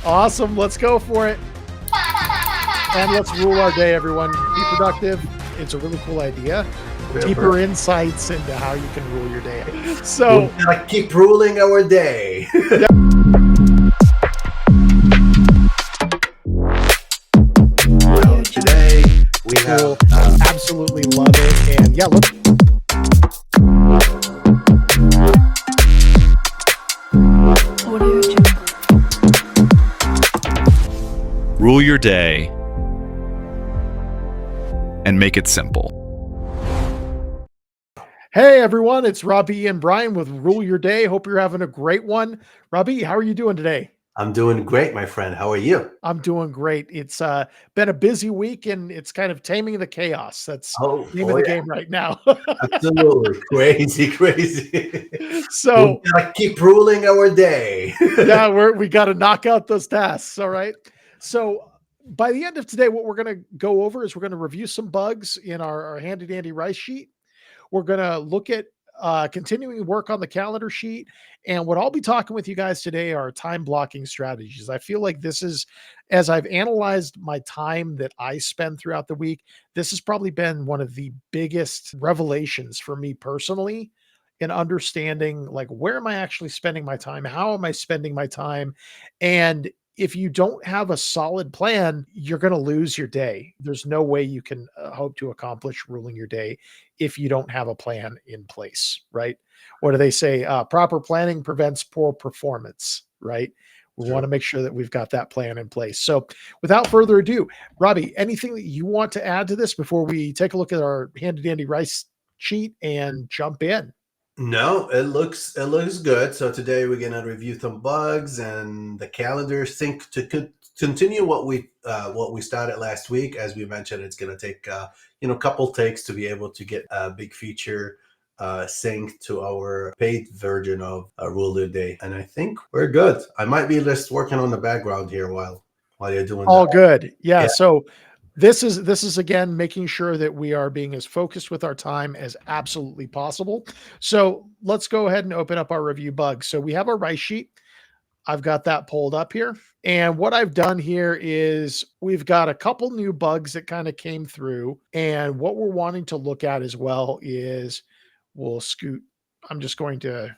Awesome. Let's go for it. And let's rule our day, everyone. Be productive. It's a really cool idea. Deeper insights into how you can rule your day. So we're gonna keep ruling our day. Today we cool. have Absolutely love it. And yeah, look. Rule your day and make it simple. Hey everyone, it's Robbie and Brian with Rule Your Day. Hope you're having a great one. Robbie, how are you doing today? I'm doing great, my friend. How are you? I'm doing great. It's been a busy week and it's kind of taming the chaos. That's Oh, the name of the game right now. absolutely. Crazy. We're So gonna keep ruling our day. yeah, we got to knock out those tasks. All right. So by the end of today, what we're going to go over is we're going to review some bugs in our handy dandy rice sheet. We're going to look at continuing work on the calendar sheet. And what I'll be talking with you guys today are time blocking strategies. I feel like this is, as I've analyzed my time that I spend throughout the week, this has probably been one of the biggest revelations for me personally in understanding, like, where am I actually spending my time? How am I spending my time? And if you don't have a solid plan, you're going to lose your day. There's no way you can hope to accomplish ruling your day if you don't have a plan in place, right? What do they say? Proper planning prevents poor performance, right? We want to make sure that we've got that plan in place. So without further ado, Robbie, anything that you want to add to this before we take a look at our handy dandy rice sheet and jump in? No, it looks good. So today we're gonna review some bugs and the calendar sync to continue what we started last week. As we mentioned, it's gonna take a couple takes to be able to get a big feature synced to our paid version of Ruler Day, and I think we're good. I might be just working on the background here while you're doing All that. good. Yeah. Yeah. So this is again making sure that we are being as focused with our time as absolutely possible. So let's go ahead and open up our review bugs. So we have our rice sheet. I've got that pulled up here. And what I've done here is we've got a couple new bugs that kind of came through. And what we're wanting to look at as well is we'll scoot. I'm just going to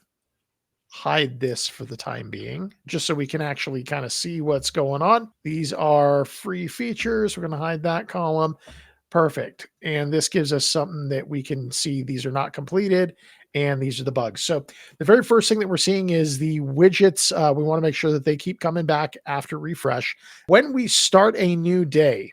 hide this for the time being, just so we can actually kind of see what's going on. These are free features. We're going to hide that column. Perfect. And this gives us something that we can see these are not completed and these are the bugs. So the very first thing that we're seeing is the widgets. We want to make sure that they keep coming back after refresh. When we start a new day,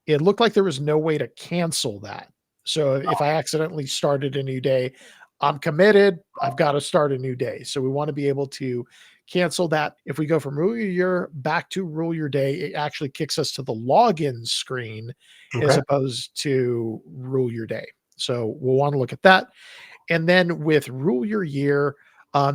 it looked like there was no way to cancel that. So if I accidentally started a new day, I'm committed. I've got to start a new day. So we want to be able to cancel that. If we go from rule your year back to rule your day, it actually kicks us to the login screen as Okay. opposed to rule your day. So we'll want to look at that. And then with rule your year,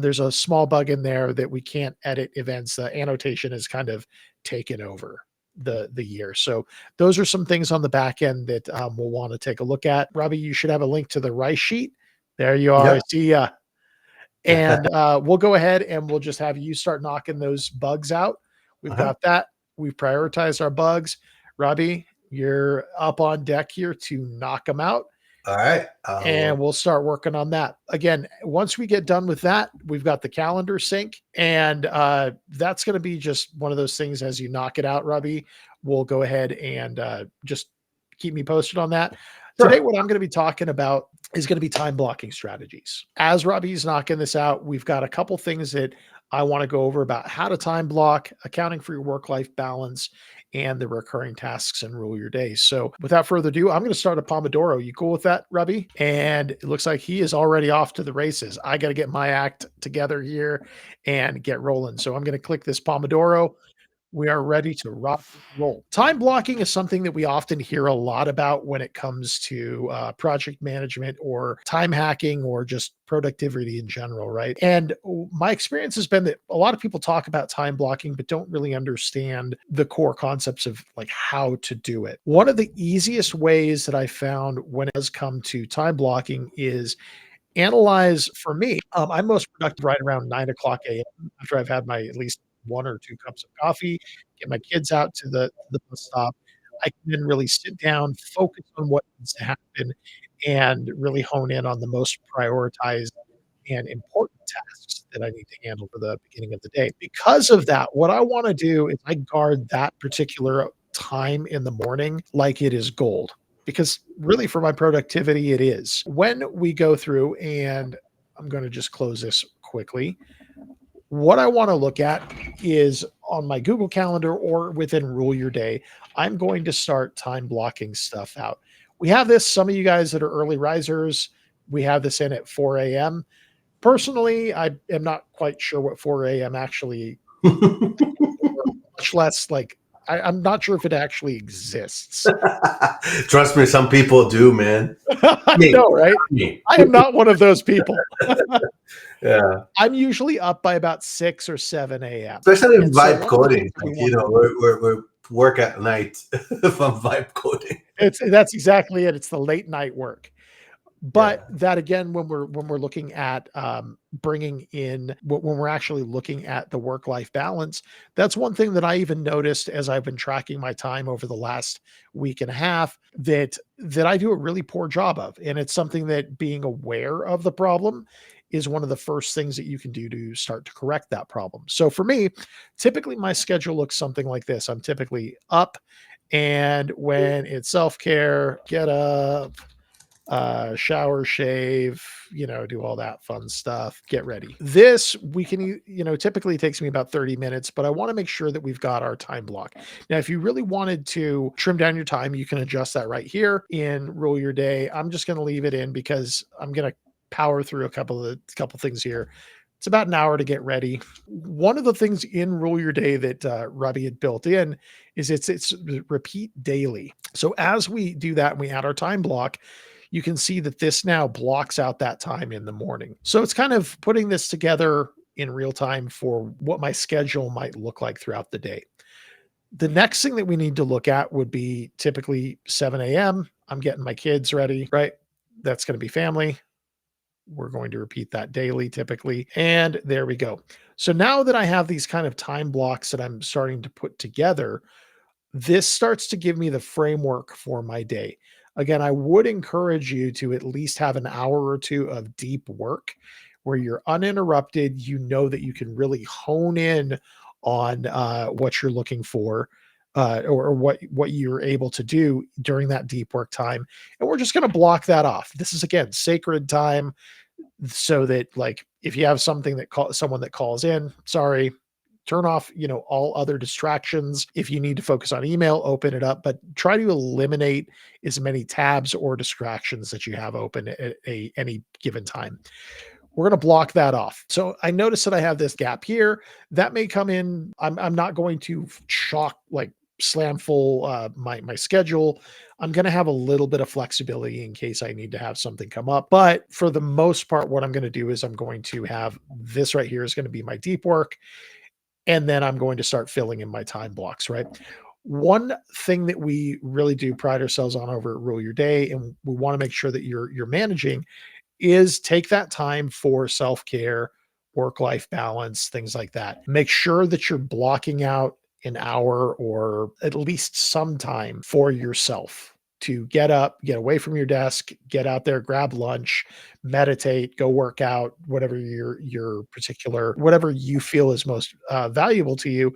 there's a small bug in there that we can't edit events. The annotation is kind of taken over the year. So those are some things on the back end that we'll want to take a look at. Robbie, you should have a link to the rice sheet. There you are. I Yep. see ya. And we'll go ahead and we'll just have you start knocking those bugs out. We've Uh-huh. got that. We've prioritized our bugs. Robbie, you're up on deck here to knock them out. All right. And we'll start working on that. Again, once we get done with that, we've got the calendar sync. And that's going to be just one of those things as you knock it out, Robbie. We'll go ahead and just keep me posted on that. Today, Sure. what I'm going to be talking about is going to be time blocking strategies. As Robbie's knocking this out, we've got a couple things that I want to go over about how to time block, accounting for your work-life balance, and the recurring tasks and rule your days. So without further ado, I'm going to start a Pomodoro. You cool with that, Robbie? And it looks like he is already off to the races. I got to get my act together here and get rolling. So I'm going to click this Pomodoro. We are ready to rock and roll. Time blocking is something that we often hear a lot about when it comes to project management or time hacking or just productivity in general, right? And my experience has been that a lot of people talk about time blocking, but don't really understand the core concepts of like how to do it. One of the easiest ways that I found when it has come to time blocking is analyze for me. I'm most productive right around 9 o'clock a.m. after I've had my at least 1 or 2 cups of coffee, get my kids out to the bus stop. I can then really sit down, focus on what needs to happen, and really hone in on the most prioritized and important tasks that I need to handle for the beginning of the day. Because of that, what I wanna do is I guard that particular time in the morning like it is gold, because really for my productivity, it is. When we go through, and I'm gonna just close this quickly, what I wanna look at is on my Google Calendar or within Rule Your Day, I'm going to start time blocking stuff out. We have this, some of you guys that are early risers, we have this in at 4 AM. Personally, I am not quite sure what 4 AM actually, or much less like I'm not sure if it actually exists. Trust me, some people do, man. I Me, know, right? me. I am not one of those people. Yeah. I'm usually up by about 6 or 7 AM. Especially in And so vibe one of the coding, things that we like, you wanna know, we're work at night from vibe coding. that's exactly it. It's the late night work. Yeah. But that again, when we're looking at, bringing in when we're actually looking at the work-life balance, that's one thing that I even noticed as I've been tracking my time over the last week and a half that I do a really poor job of, and it's something that being aware of the problem is one of the first things that you can do to start to correct that problem. So for me, typically my schedule looks something like this. I'm typically up, and when it's self-care, get up, shower, shave, do all that fun stuff, get ready. This we can, typically takes me about 30 minutes, but I want to make sure that we've got our time block. Now, if you really wanted to trim down your time, you can adjust that right here in Rule Your Day. I'm just going to leave it in because I'm going to power through a couple things here. It's about an hour to get ready. One of the things in Rule Your Day that Robbie had built in is it's repeat daily. So as we do that and we add our time block, you can see that this now blocks out that time in the morning. So it's kind of putting this together in real time for what my schedule might look like throughout the day. The next thing that we need to look at would be typically 7 AM. I'm getting my kids ready, right? That's going to be family. We're going to repeat that daily typically. And there we go. So now that I have these kind of time blocks that I'm starting to put together, this starts to give me the framework for my day. Again, I would encourage you to at least have an hour or two of deep work where you're uninterrupted. You know that you can really hone in on what you're looking for, or what you're able to do during that deep work time. And we're just going to block that off. This is again sacred time, so that like if you have something someone that calls in, sorry, turn off, all other distractions. If you need to focus on email, open it up, but try to eliminate as many tabs or distractions that you have open at any given time. We're going to block that off. So I notice that I have this gap here that may come in. I'm not going to shock, like slam full my schedule. I'm going to have a little bit of flexibility in case I need to have something come up. But for the most part, what I'm going to do is I'm going to have this right here is going to be my deep work. And then I'm going to start filling in my time blocks, right? One thing that we really do pride ourselves on over at Rule Your Day, and we want to make sure that you're managing, is take that time for self-care, work-life balance, things like that. Make sure that you're blocking out an hour or at least some time for yourself to get up, get away from your desk, get out there, grab lunch, meditate, go work out, whatever whatever you feel is most valuable to you,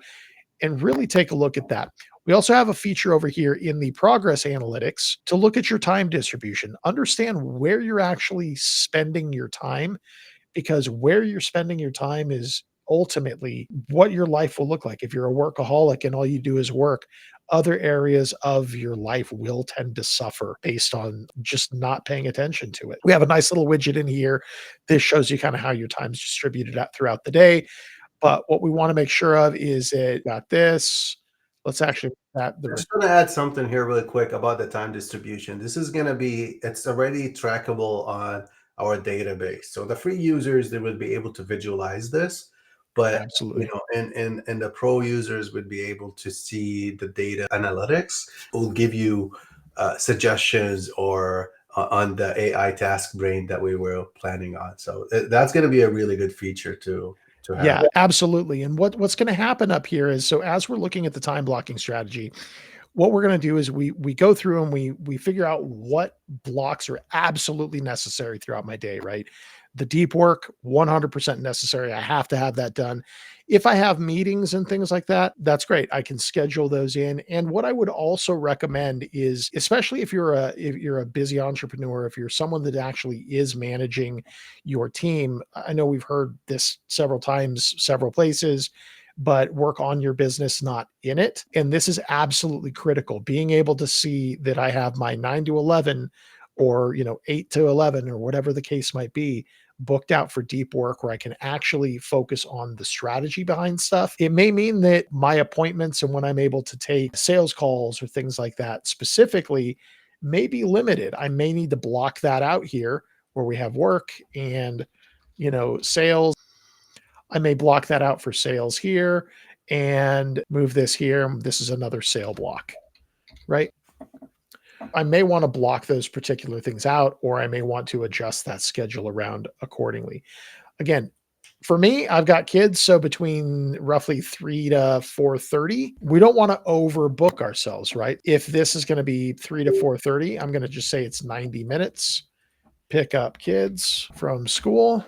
and really take a look at that. We also have a feature over here in the progress analytics to look at your time distribution, understand where you're actually spending your time, because where you're spending your time is ultimately what your life will look like. If you're a workaholic and all you do is work, other areas of your life will tend to suffer based on just not paying attention to it. We have a nice little widget in here. This shows you kind of how your time's distributed out throughout the day. But what we want to make sure of is it got this. Let's actually that the Just want to add something here really quick about the time distribution. This is going to be, it's already trackable on our database. So the free users, they would be able to visualize this, but absolutely. and the pro users would be able to see the data analytics. It will give you suggestions or on the AI task brain that we were planning on. So that's going to be a really good feature to to have. Yeah, absolutely. And what's going to happen up here is, so as we're looking at the time blocking strategy, what we're going to do is we go through and we figure out what blocks are absolutely necessary throughout my day, right? The deep work, 100% necessary. I have to have that done. If I have meetings and things like that, that's great. I can schedule those in. And what I would also recommend is, especially if you're a busy entrepreneur, if you're someone that actually is managing your team, I know we've heard this several times, several places, but work on your business, not in it. And this is absolutely critical. Being able to see that I have my 9 to 11 or, 8 to 11 or whatever the case might be, booked out for deep work where I can actually focus on the strategy behind stuff. It may mean that my appointments and when I'm able to take sales calls or things like that specifically may be limited. I may need to block that out here where we have work and, sales. I may block that out for sales here and move this here. This is another sale block, right? I may want to block those particular things out, or I may want to adjust that schedule around accordingly. Again, for me, I've got kids, so between roughly 3 to 4:30, we don't want to overbook ourselves, right? If this is going to be 3 to 4:30, I'm going to just say it's 90 minutes. Pick up kids from school.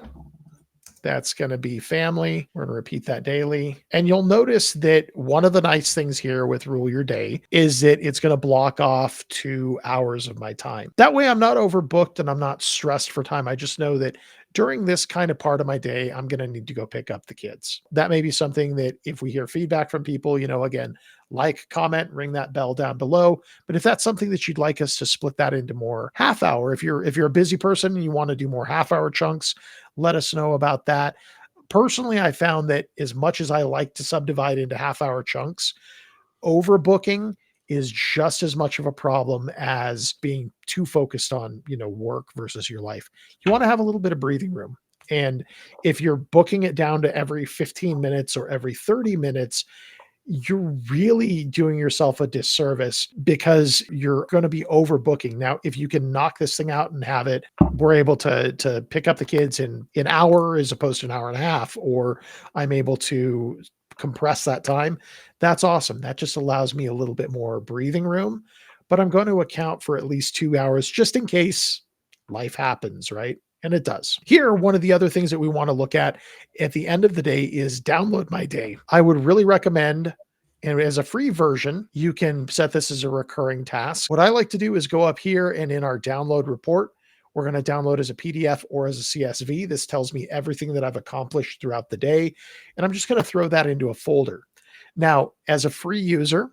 That's going to be family. We're going to repeat that daily. And you'll notice that one of the nice things here with Rule Your Day is that it's going to block off 2 hours of my time. That way I'm not overbooked and I'm not stressed for time. I just know that during this kind of part of my day, I'm going to need to go pick up the kids. That may be something that if we hear feedback from people, again, like, comment, ring that bell down below. But if that's something that you'd like us to split that into more half hour, if you're a busy person and you want to do more half hour chunks, let us know about that. Personally, I found that as much as I like to subdivide into half hour chunks, overbooking is just as much of a problem as being too focused on, work versus your life. You want to have a little bit of breathing room. And if you're booking it down to every 15 minutes or every 30 minutes, you're really doing yourself a disservice because you're going to be overbooking. Now, if you can knock this thing out and have it, we're able to pick up the kids in an hour as opposed to an hour and a half, or I'm able to compress that time. That's awesome. That just allows me a little bit more breathing room, but I'm going to account for at least 2 hours just in case life happens, right? And it does. Here, one of the other things that we want to look at the end of the day is download my day. I would really recommend, and as a free version, you can set this as a recurring task. What I like to do is go up here and in our download report, we're going to download as a PDF or as a CSV. This tells me everything that I've accomplished throughout the day. And I'm just going to throw that into a folder. Now, as a free user,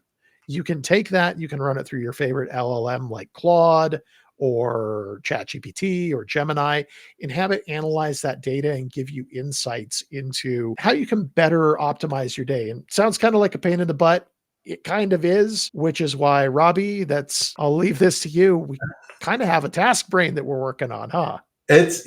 you can take that, you can run it through your favorite LLM like Claude or ChatGPT or Gemini, and have it analyze that data and give you insights into how you can better optimize your day. And it sounds kind of like a pain in the butt. It kind of is, which is why, Robbie, I'll leave this to you. We kind of have a task brain that we're working on, huh? It's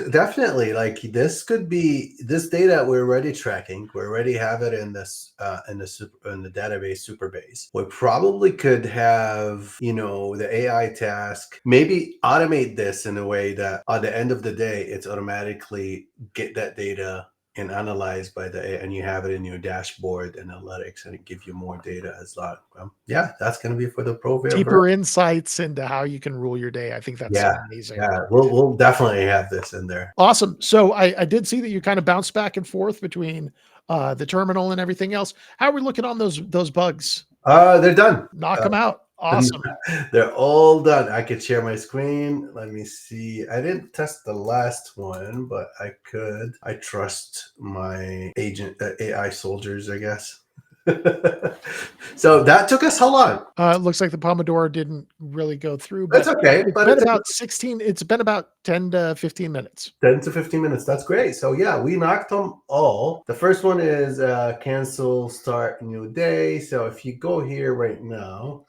definitely like this could be this data we're already tracking. We already have it in this in the database Superbase. We probably could have the AI task maybe automate this in a way that at the end of the day it's automatically get that data and analyzed by the AI, and you have it in your dashboard analytics, and it gives you more data as well. Yeah, that's going to be for the pro deeper insights into how you can rule your day. I think that's amazing. Yeah, we'll definitely have this in there. Awesome. So I did see that you kind of bounce back and forth between the terminal and everything else. How are we looking on those bugs? They're done. Knock them out. Awesome. They're all done. I could share my screen. Let me see. I didn't test the last one, but I could. I trust my AI soldiers, I guess. So that took us how long? It looks like the Pomodoro didn't really go through, but that's okay. It's been about 10 to 15 minutes. 10 to 15 minutes. That's great. So yeah, we knocked them all. The first one is cancel, start new day. So if you go here right now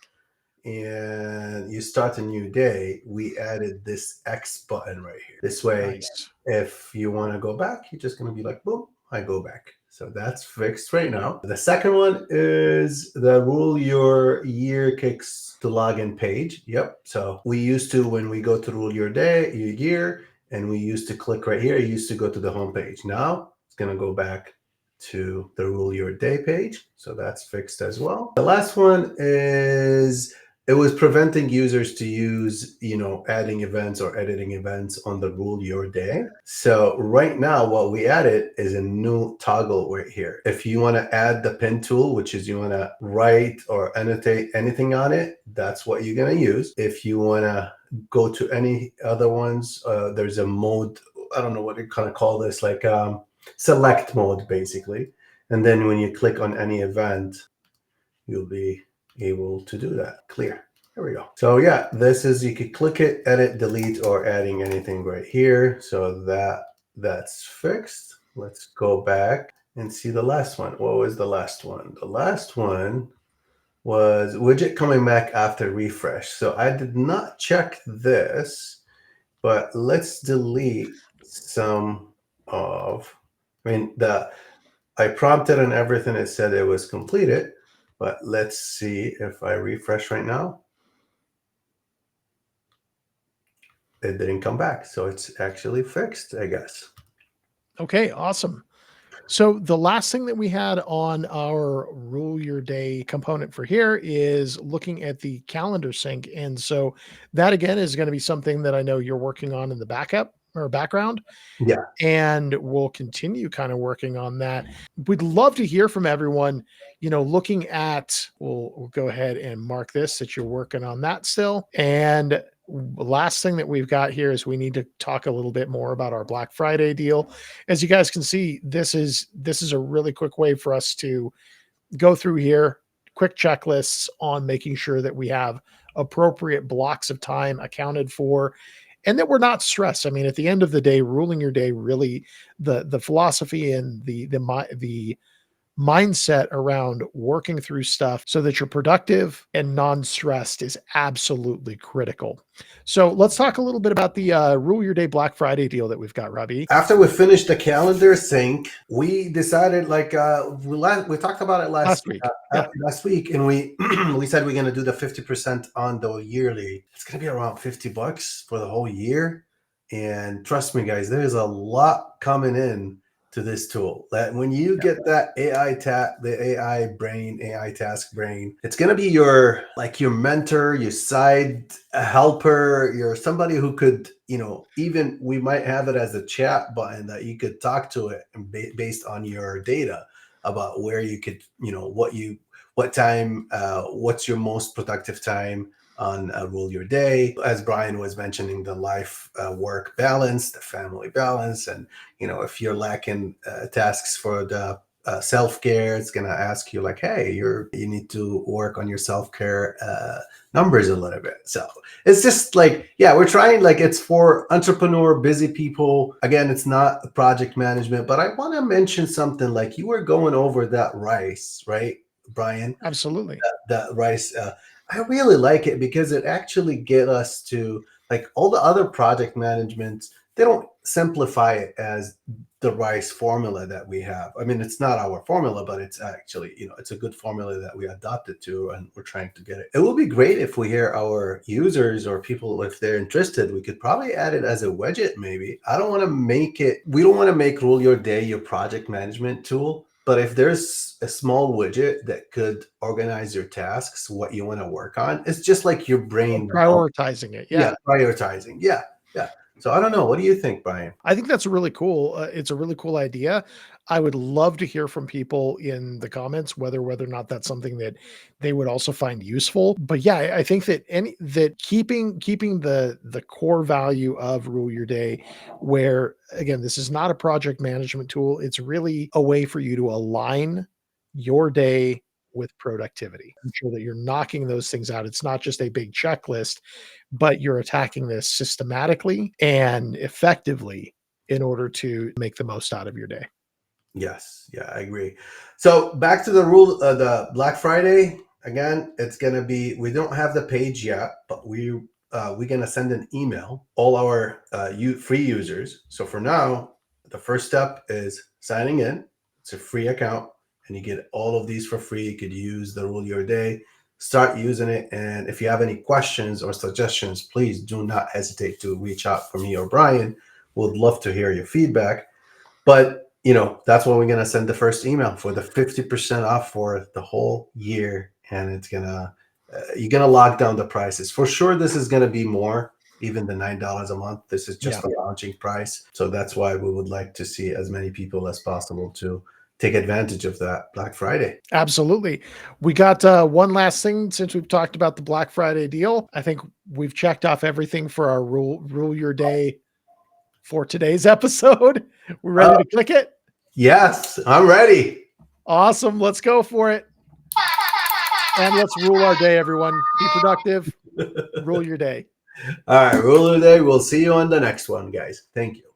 and you start a new day, we added this X button right here. This way, if you want to go back, you're just going to be like, boom, I go back. So that's fixed right now. The second one is the rule your year kicks to login page. Yep. So we used to, when we go to rule your day, your year, and we used to click right here, it used to go to the home page. Now it's going to go back to the rule your day page. So that's fixed as well. The last one is it was preventing users to use, adding events or editing events on the rule your day. So right now, what we added is a new toggle right here. If you want to add the pen tool, which is you want to write or annotate anything on it, that's what you're going to use. If you want to go to any other ones, there's a mode, I don't know what you kind of call this, like select mode basically. And then when you click on any event, you'll be able to do that. Clear. There we go. So yeah, this is, you could click it, edit, delete, or adding anything right here. So that's fixed. Let's go back and see the last one. What was the last one? The last one was widget coming back after refresh. So I did not check this, but let's delete some of, I prompted and everything, it said it was completed, but let's see if I refresh right now. It didn't come back. So it's actually fixed, I guess. Okay, awesome. So the last thing that we had on our rule your day component for here is looking at the calendar sync. And so that again is going to be something that I know you're working on in the backup or background. Yeah. And we'll continue kind of working on that. We'd love to hear from everyone, looking at, we'll go ahead and mark this that you're working on that still. And last thing that we've got here is we need to talk a little bit more about our Black Friday deal. As you guys can see, this is a really quick way for us to go through here, quick checklists on making sure that we have appropriate blocks of time accounted for, and that we're not stressed. I mean, at the end of the day, ruling your day, really the philosophy and the mindset around working through stuff so that you're productive and non-stressed is absolutely critical. So let's talk a little bit about the Rule Your Day Black Friday deal that we've got, Robbie. After we finished the calendar sync, we decided, like we talked about it last week. Last week, and we we said we're going to do the 50% on the yearly. It's going to be around $50 for the whole year. And trust me, guys, there's a lot coming in to this tool. That when you get that the AI brain, AI task brain, it's going to be your mentor, your side helper, you're somebody who could, even we might have it as a chat button that you could talk to it and based on your data about where you could, what time, what's your most productive time on rule your day. As Brian was mentioning, the life work balance, the family balance, and if you're lacking tasks for the self-care, it's gonna ask you like, hey, you need to work on your self-care numbers a little bit. So it's just like, yeah, we're trying, like, it's for entrepreneur, busy people. Again, it's not project management, but I want to mention something. Like, you were going over that rice, right, Brian? Absolutely. That rice. I really like it because it actually get us to, like, all the other project managements, they don't simplify it as the rice formula that we have. I mean, it's not our formula, but it's actually, it's a good formula that we adopted to, and we're trying to get it. It will be great if we hear our users or people, if they're interested, we could probably add it as a widget maybe. We don't want to make Rule Your Day your project management tool. But if there's a small widget that could organize your tasks, what you want to work on, it's just like your brain prioritizing it. Yeah, prioritizing. Yeah. So I don't know. What do you think, Brian? I think that's really cool. It's a really cool idea. I would love to hear from people in the comments whether or not that's something that they would also find useful. But yeah, I think that keeping the core value of Rule Your Day, where again, this is not a project management tool. It's really a way for you to align your day with productivity. Ensure that you're knocking those things out. It's not just a big checklist, but you're attacking this systematically and effectively in order to make the most out of your day. Yes. Yeah, I agree. So back to the the Black Friday. Again, it's going to be, we don't have the page yet, but we're going to send an email, all our free users. So for now, the first step is signing in. It's a free account, and you get all of these for free. You could use the Rule Your Day, start using it. And if you have any questions or suggestions, please do not hesitate to reach out for me or Brian. We'd love to hear your feedback. But that's when we're going to send the first email for the 50% off for the whole year. And it's going to, you're going to lock down the prices. For sure, this is going to be more, even the $9 a month. This is just the launching price. So that's why we would like to see as many people as possible to take advantage of that Black Friday. Absolutely. We got one last thing since we've talked about the Black Friday deal. I think we've checked off everything for our rule your day for today's episode. We're ready to click it? Yes, I'm ready. Awesome. Let's go for it. And let's rule our day, everyone. Be productive. Rule your day. All right, rule of the day. We'll see you on the next one, guys. Thank you.